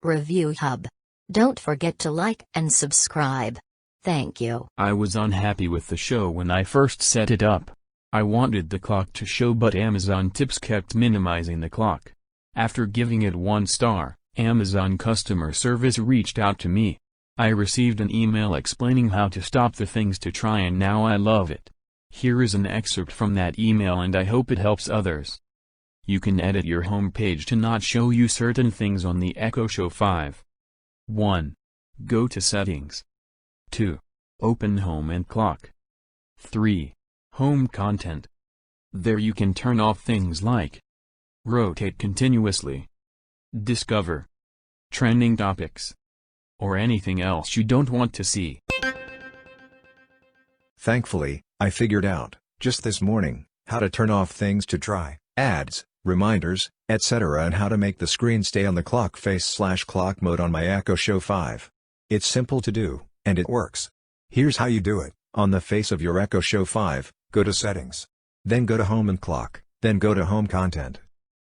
Review Hub. Don't forget to like and subscribe. Thank you. I was unhappy with the show when I first set it up. I wanted the clock to show, but Amazon Tips kept minimizing the clock. After giving it 1 star, Amazon customer service reached out to me. I received an email explaining how to stop the things to try, and now I love it. Here is an excerpt from that email, and I hope it helps others. You can edit your home page to not show you certain things on the Echo Show 5. 1. Go to Settings. 2. Open Home and Clock. 3. Home Content. There you can turn off things like Rotate Continuously, Discover, Trending Topics, or anything else you don't want to see. Thankfully, I figured out, just this morning, how to turn off things to try, ads, reminders, etc., and how to make the screen stay on the clock face/clock mode on my Echo Show 5. It's simple to do, and it works. Here's how you do it. On the face of your Echo Show 5, go to Settings. Then go to Home and Clock, then go to Home Content.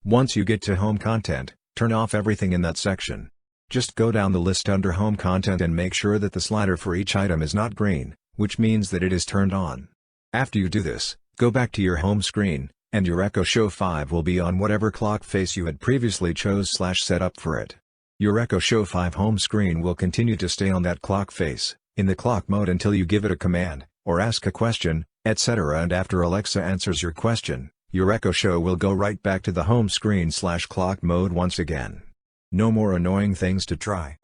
Once you get to Home Content, turn off everything in that section. Just go down the list under Home Content and make sure that the slider for each item is not green, which means that it is turned on. After you do this, go back to your home screen, and your Echo Show 5 will be on whatever clock face you had previously chose/set up for it. Your Echo Show 5 home screen will continue to stay on that clock face, in the clock mode, until you give it a command, or ask a question, etc., and after Alexa answers your question, your Echo Show will go right back to the home screen/clock mode once again. No more annoying things to try.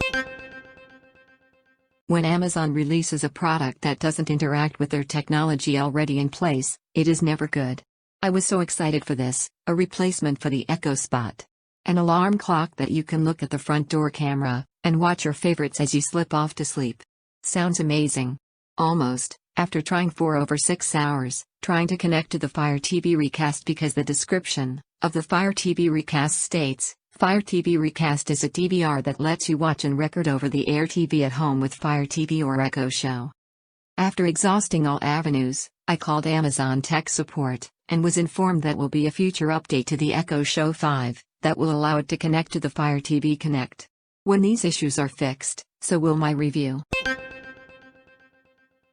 When Amazon releases a product that doesn't interact with their technology already in place, it is never good. I was so excited for this, a replacement for the Echo Spot. An alarm clock that you can look at the front door camera, and watch your favorites as you slip off to sleep. Sounds amazing. Almost, after trying for over 6 hours, trying to connect to the Fire TV Recast, because the description of the Fire TV Recast states, Fire TV Recast is a DVR that lets you watch and record over-the-air TV at home with Fire TV or Echo Show. After exhausting all avenues, I called Amazon Tech Support, and was informed that will be a future update to the Echo Show 5, that will allow it to connect to the Fire TV Connect. When these issues are fixed, so will my review.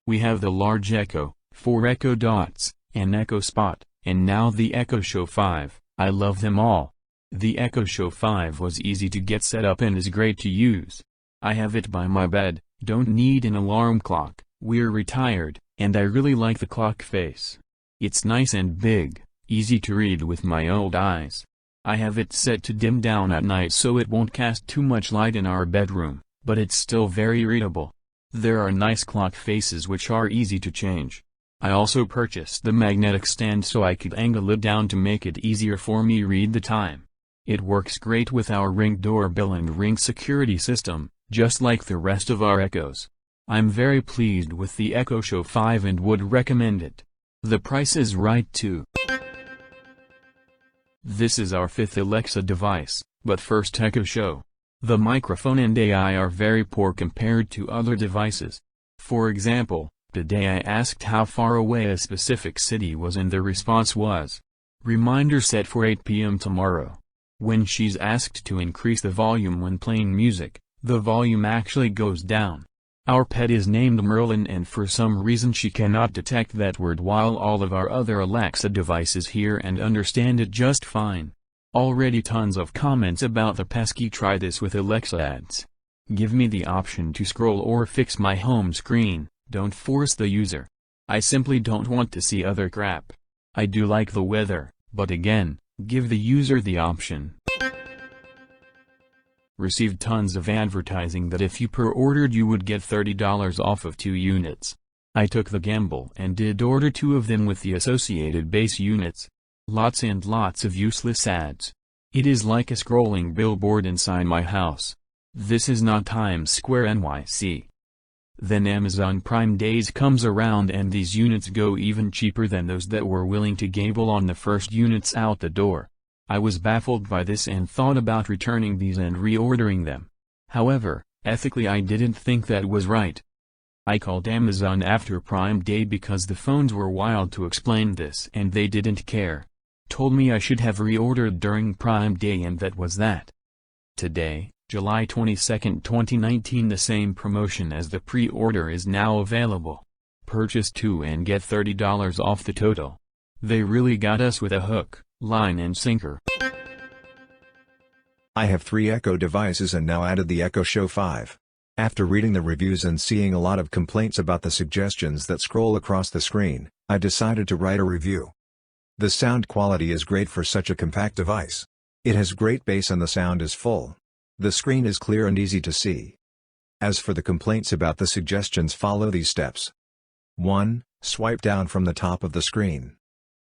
We have the large Echo, 4 Echo Dots, and Echo Spot, and now the Echo Show 5. I love them all. The Echo Show 5 was easy to get set up and is great to use. I have it by my bed, don't need an alarm clock, we're retired, and I really like the clock face. It's nice and big, easy to read with my old eyes. I have it set to dim down at night so it won't cast too much light in our bedroom, but it's still very readable. There are nice clock faces which are easy to change. I also purchased the magnetic stand so I could angle it down to make it easier for me read the time. It works great with our Ring doorbell and Ring security system, just like the rest of our Echoes. I'm very pleased with the Echo Show 5 and would recommend it. The price is right too. This is our 5th Alexa device, but first Echo Show. The microphone and AI are very poor compared to other devices. For example, today I asked how far away a specific city was and the response was, "Reminder set for 8 p.m. tomorrow." When she's asked to increase the volume when playing music, the volume actually goes down. Our pet is named Merlin, and for some reason she cannot detect that word, while all of our other Alexa devices hear and understand it just fine. Already tons of comments about the pesky "try this with Alexa" ads. Give me the option to scroll or fix my home screen, don't force the user. I simply don't want to see other crap. I do like the weather, but again, give the user the option. Received tons of advertising that if you per-ordered you would get $30 off of 2 units. I took the gamble and did order 2 of them with the associated base units. Lots and lots of useless ads. It is like a scrolling billboard inside my house. This is not Times Square NYC. Then Amazon Prime Days comes around and these units go even cheaper than those that were willing to gamble on the first units out the door. I was baffled by this and thought about returning these and reordering them. However, ethically I didn't think that was right. I called Amazon after Prime Day because the phones were wild to explain this and they didn't care. Told me I should have reordered during Prime Day and that was that. Today, July 22, 2019. The same promotion as the pre-order is now available. Purchase 2 and get $30 off the total. They really got us with a hook, line and sinker. I have 3 Echo devices and now added the Echo Show 5. After reading the reviews and seeing a lot of complaints about the suggestions that scroll across the screen, I decided to write a review. The sound quality is great for such a compact device. It has great bass and the sound is full. The screen is clear and easy to see. As for the complaints about the suggestions, follow these steps. 1. Swipe down from the top of the screen.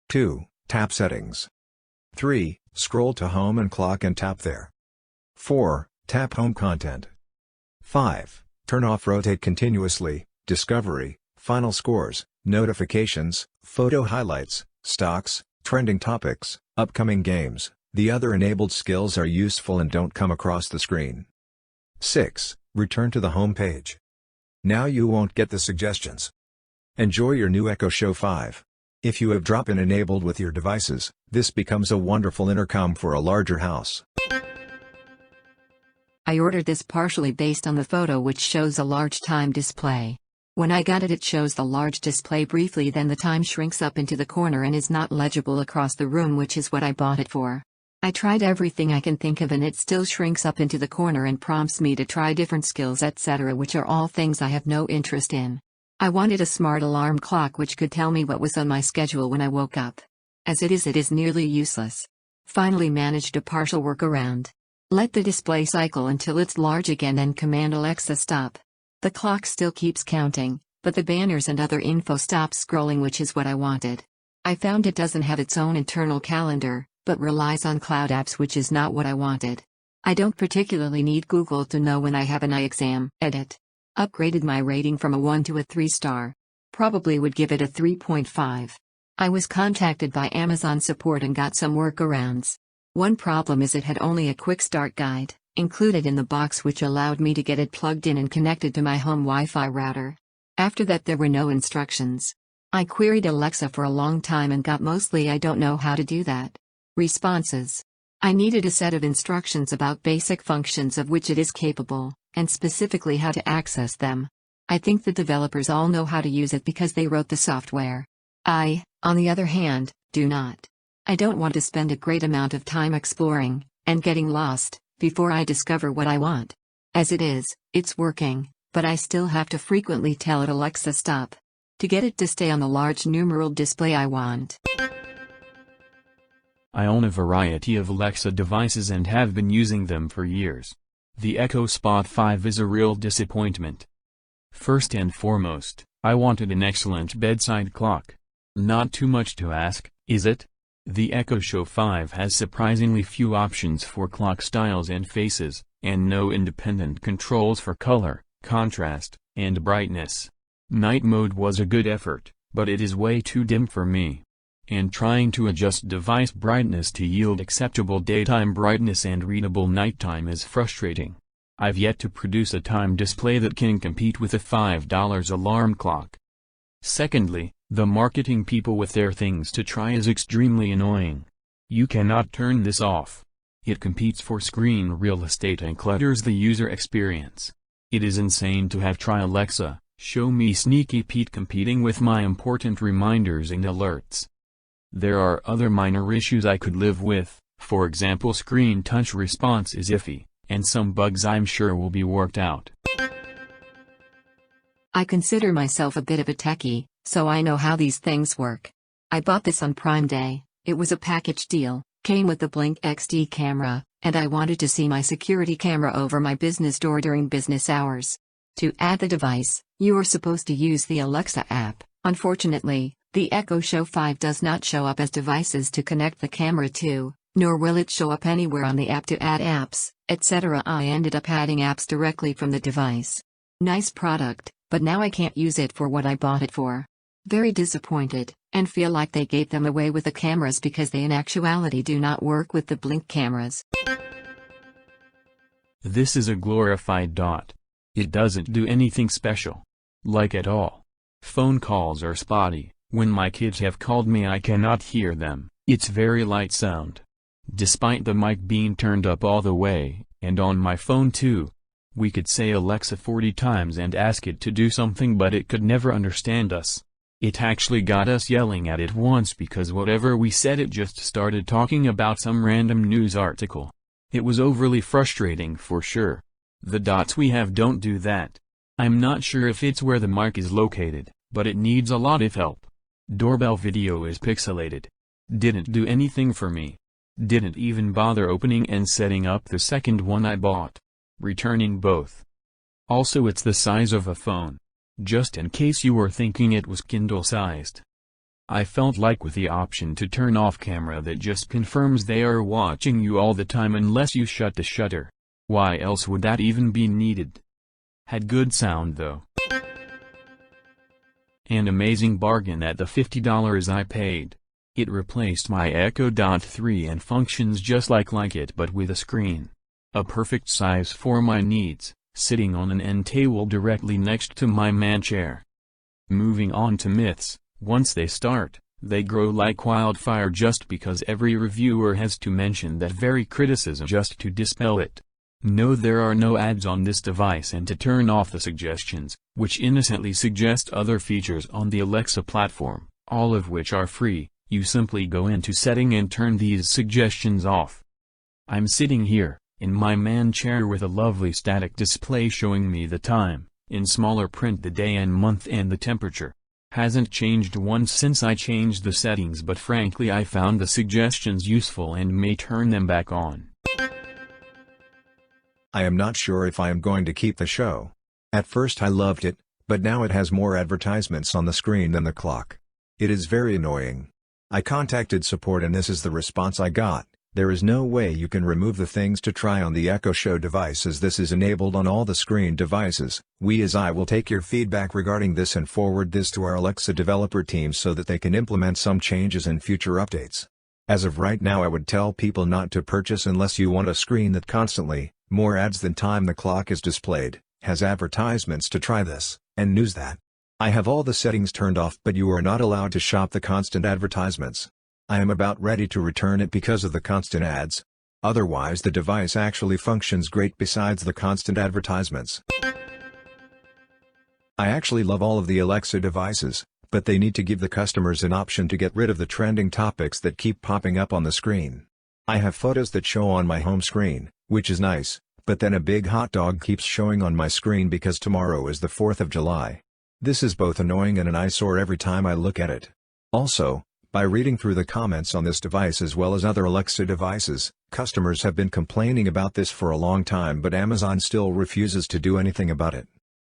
2. Tap Settings. 3. Scroll to Home and Clock and tap there. 4. Tap Home Content. 5. Turn off Rotate Continuously, Discovery, Final Scores, Notifications, Photo Highlights, Stocks, Trending Topics, Upcoming Games. The other enabled skills are useful and don't come across the screen. 6. Return to the home page. Now you won't get the suggestions. Enjoy your new Echo Show 5. If you have drop-in enabled with your devices, this becomes a wonderful intercom for a larger house. I ordered this partially based on the photo, which shows a large time display. When I got it, it shows the large display briefly, then the time shrinks up into the corner and is not legible across the room, which is what I bought it for. I tried everything I can think of and it still shrinks up into the corner and prompts me to try different skills, etc., which are all things I have no interest in. I wanted a smart alarm clock which could tell me what was on my schedule when I woke up. As it is nearly useless. Finally managed a partial workaround. Let the display cycle until it's large again, then command Alexa stop. The clock still keeps counting, but the banners and other info stops scrolling, which is what I wanted. I found it doesn't have its own internal calendar, but relies on cloud apps, which is not what I wanted. I don't particularly need Google to know when I have an eye exam. Edit. Upgraded my rating from a 1 to a 3-star. Probably would give it a 3.5. I was contacted by Amazon support and got some workarounds. One problem is it had only a quick start guide included in the box, which allowed me to get it plugged in and connected to my home Wi-Fi router. After that there were no instructions. I queried Alexa for a long time and got mostly "I don't know how to do that" responses. I needed a set of instructions about basic functions of which it is capable, and specifically how to access them. I think the developers all know how to use it because they wrote the software. I, on the other hand, do not. I don't want to spend a great amount of time exploring and getting lost before I discover what I want. As it is, it's working, but I still have to frequently tell it Alexa stop to get it to stay on the large numeral display I want. I own a variety of Alexa devices and have been using them for years. The Echo Spot 5 is a real disappointment. First and foremost, I wanted an excellent bedside clock. Not too much to ask, is it? The Echo Show 5 has surprisingly few options for clock styles and faces, and no independent controls for color, contrast, and brightness. Night mode was a good effort, but it is way too dim for me. And trying to adjust device brightness to yield acceptable daytime brightness and readable nighttime is frustrating. I've yet to produce a time display that can compete with a $5 alarm clock. Secondly, the marketing people with their things to try is extremely annoying. You cannot turn this off. It competes for screen real estate and clutters the user experience. It is insane to have Try Alexa, Show Me Sneaky Pete competing with my important reminders and alerts. There are other minor issues I could live with, for example screen touch response is iffy, and some bugs I'm sure will be worked out. I consider myself a bit of a techie, so I know how these things work. I bought this on Prime Day. It was a package deal, came with the Blink XD camera, and I wanted to see my security camera over my business door during business hours. To add the device, you are supposed to use the Alexa app. Unfortunately, the Echo Show 5 does not show up as devices to connect the camera to, nor will it show up anywhere on the app to add apps, etc. I ended up adding apps directly from the device. Nice product, but now I can't use it for what I bought it for. Very disappointed, and feel like they gave them away with the cameras because they in actuality do not work with the Blink cameras. This is a glorified dot. It doesn't do anything special. Like at all. Phone calls are spotty. When my kids have called me I cannot hear them. It's very light sound. Despite the mic being turned up all the way, And on my phone too. We could say Alexa 40 times and ask it to do something, but it could never understand us. It actually got us yelling at it once because whatever we said it just started talking about some random news article. It was overly frustrating for sure. The dots we have don't do that. I'm not sure if it's where the mic is located, but it needs a lot of help. Doorbell video is pixelated. Didn't do anything for me. Didn't even bother opening and setting up the second one I bought. Returning both. Also, it's the size of a phone. Just in case you were thinking it was Kindle-sized. I felt like with the option to turn off camera that just confirms they are watching you all the time unless you shut the shutter. Why else would that even be needed? Had good sound though. An amazing bargain at the $50 I paid. It replaced my Echo Dot 3 and functions just like it but with a screen. A perfect size for my needs, sitting on an end table directly next to my man chair. Moving on to myths, once they start, they grow like wildfire just because every reviewer has to mention that very criticism just to dispel it. No, there are no ads on this device, and to turn off the suggestions, which innocently suggest other features on the Alexa platform, all of which are free, you simply go into setting and turn these suggestions off. I'm sitting here, in my man chair with a lovely static display showing me the time, in smaller print the day and month and the temperature. Hasn't changed once since I changed the settings, but frankly I found the suggestions useful and may turn them back on. I am not sure if I am going to keep the show. At first I loved it, but now it has more advertisements on the screen than the clock. It is very annoying. I contacted support and this is the response I got. There is no way you can remove the things to try on the Echo Show device, as this is enabled on all the screen devices. I will take your feedback regarding this and forward this to our Alexa developer team so that they can implement some changes in future updates. As of right now I would tell people not to purchase unless you want a screen that constantly, more ads than time the clock is displayed, has advertisements to try this, and news that. I have all the settings turned off, but you are not allowed to shop the constant advertisements. I am about ready to return it because of the constant ads. Otherwise the device actually functions great besides the constant advertisements. I actually love all of the Alexa devices, but they need to give the customers an option to get rid of the trending topics that keep popping up on the screen. I have photos that show on my home screen, which is nice, but then a big hot dog keeps showing on my screen because tomorrow is the 4th of July. This is both annoying and an eyesore every time I look at it. Also, by reading through the comments on this device as well as other Alexa devices, customers have been complaining about this for a long time, but Amazon still refuses to do anything about it.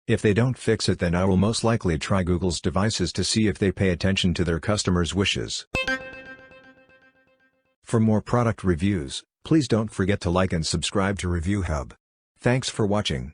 If they don't fix it, then I will most likely try Google's devices to see if they pay attention to their customers' wishes. For more product reviews, please don't forget to like and subscribe to Review Hub. Thanks for watching.